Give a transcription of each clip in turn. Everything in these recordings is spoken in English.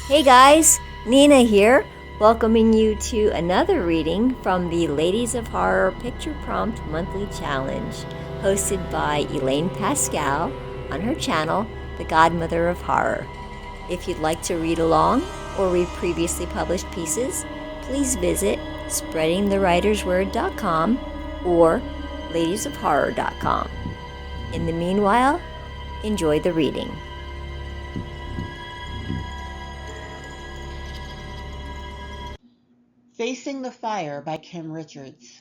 Hey guys, Nina here, welcoming you to another reading from the Ladies of Horror Picture Prompt Monthly Challenge, hosted by Elaine Pascale on her channel, The Godmother of Horror. If you'd like to read along or read previously published pieces, please visit spreadingthewritersword.com or ladiesofhorror.com. In the meanwhile, enjoy the reading. Facing the Fire by Kim Richards.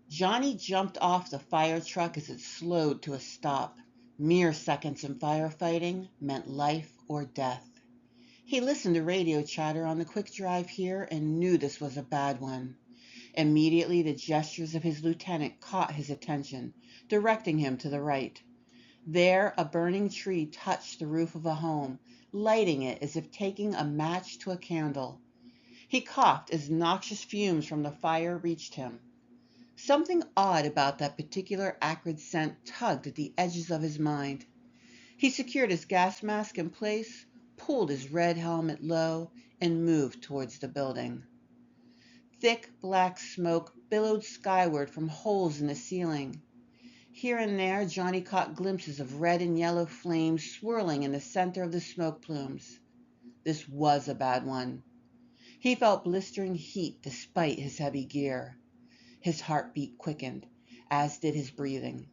Johnny jumped off the fire truck as it slowed to a stop. Mere seconds in firefighting meant life or death. He listened to radio chatter on the quick drive here and knew this was a bad one. Immediately, the gestures of his lieutenant caught his attention, directing him to the right. There, a burning tree touched the roof of a home, lighting it as if taking a match to a candle. He coughed as noxious fumes from the fire reached him. Something odd about that particular acrid scent tugged at the edges of his mind. He secured his gas mask in place, pulled his red helmet low, and moved towards the building. Thick black smoke billowed skyward from holes in the ceiling. Here and there, Johnny caught glimpses of red and yellow flames swirling in the center of the smoke plumes. This was a bad one. He felt blistering heat despite his heavy gear. His heartbeat quickened, as did his breathing.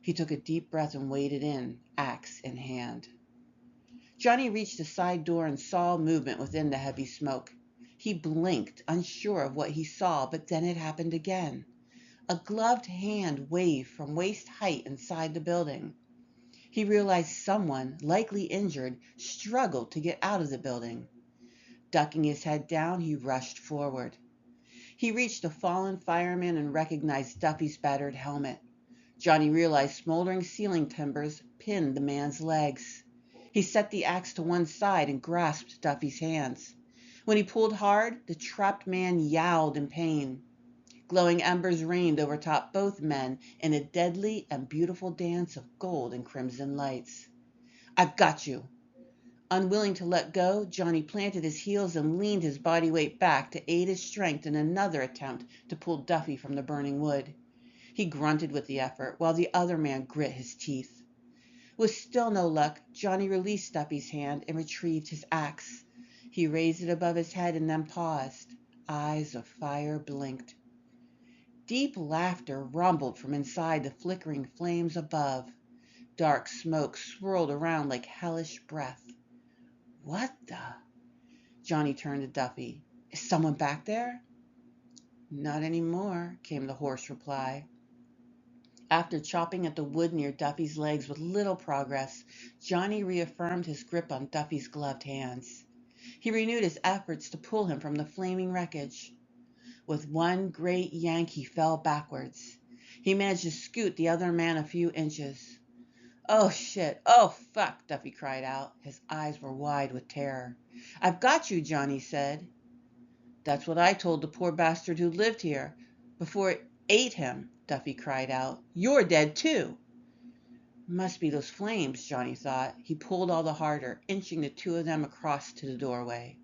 He took a deep breath and waded in, axe in hand. Johnny reached the side door and saw movement within the heavy smoke. He blinked, unsure of what he saw, but then it happened again. A gloved hand waved from waist height inside the building. He realized someone, likely injured, struggled to get out of the building. Ducking his head down, he rushed forward. He reached a fallen fireman and recognized Duffy's battered helmet. Johnny realized smoldering ceiling timbers pinned the man's legs. He set the axe to one side and grasped Duffy's hands. When he pulled hard, the trapped man yowled in pain. Glowing embers rained overtop both men in a deadly and beautiful dance of gold and crimson lights. "I've got you." Unwilling to let go, Johnny planted his heels and leaned his body weight back to aid his strength in another attempt to pull Duffy from the burning wood. He grunted with the effort, while the other man grit his teeth. With still no luck, Johnny released Duffy's hand and retrieved his axe. He raised it above his head and then paused. Eyes of fire blinked. Deep laughter rumbled from inside the flickering flames above. Dark smoke swirled around like hellish breath. "What the?" Johnny turned to Duffy. "Is someone back there?" "Not anymore," came the hoarse reply. After chopping at the wood near Duffy's legs with little progress, Johnny reaffirmed his grip on Duffy's gloved hands. He renewed his efforts to pull him from the flaming wreckage. With one great yank, he fell backwards. He managed to scoot the other man a few inches. "Oh, shit. Oh, fuck," Duffy cried out. His eyes were wide with terror. "I've got you," Johnny said. "That's what I told the poor bastard who lived here before it ate him," Duffy cried out. "You're dead, too." Must be those flames, Johnny thought. He pulled all the harder, inching the two of them across to the doorway.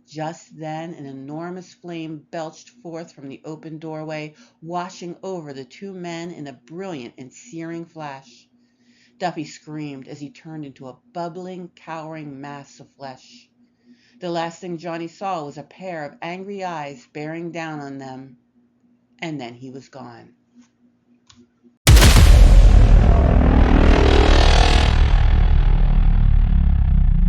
Just then, an enormous flame belched forth from the open doorway, washing over the two men in a brilliant and searing flash. Duffy screamed as he turned into a bubbling, cowering mass of flesh. The last thing Johnny saw was a pair of angry eyes bearing down on them. And then he was gone.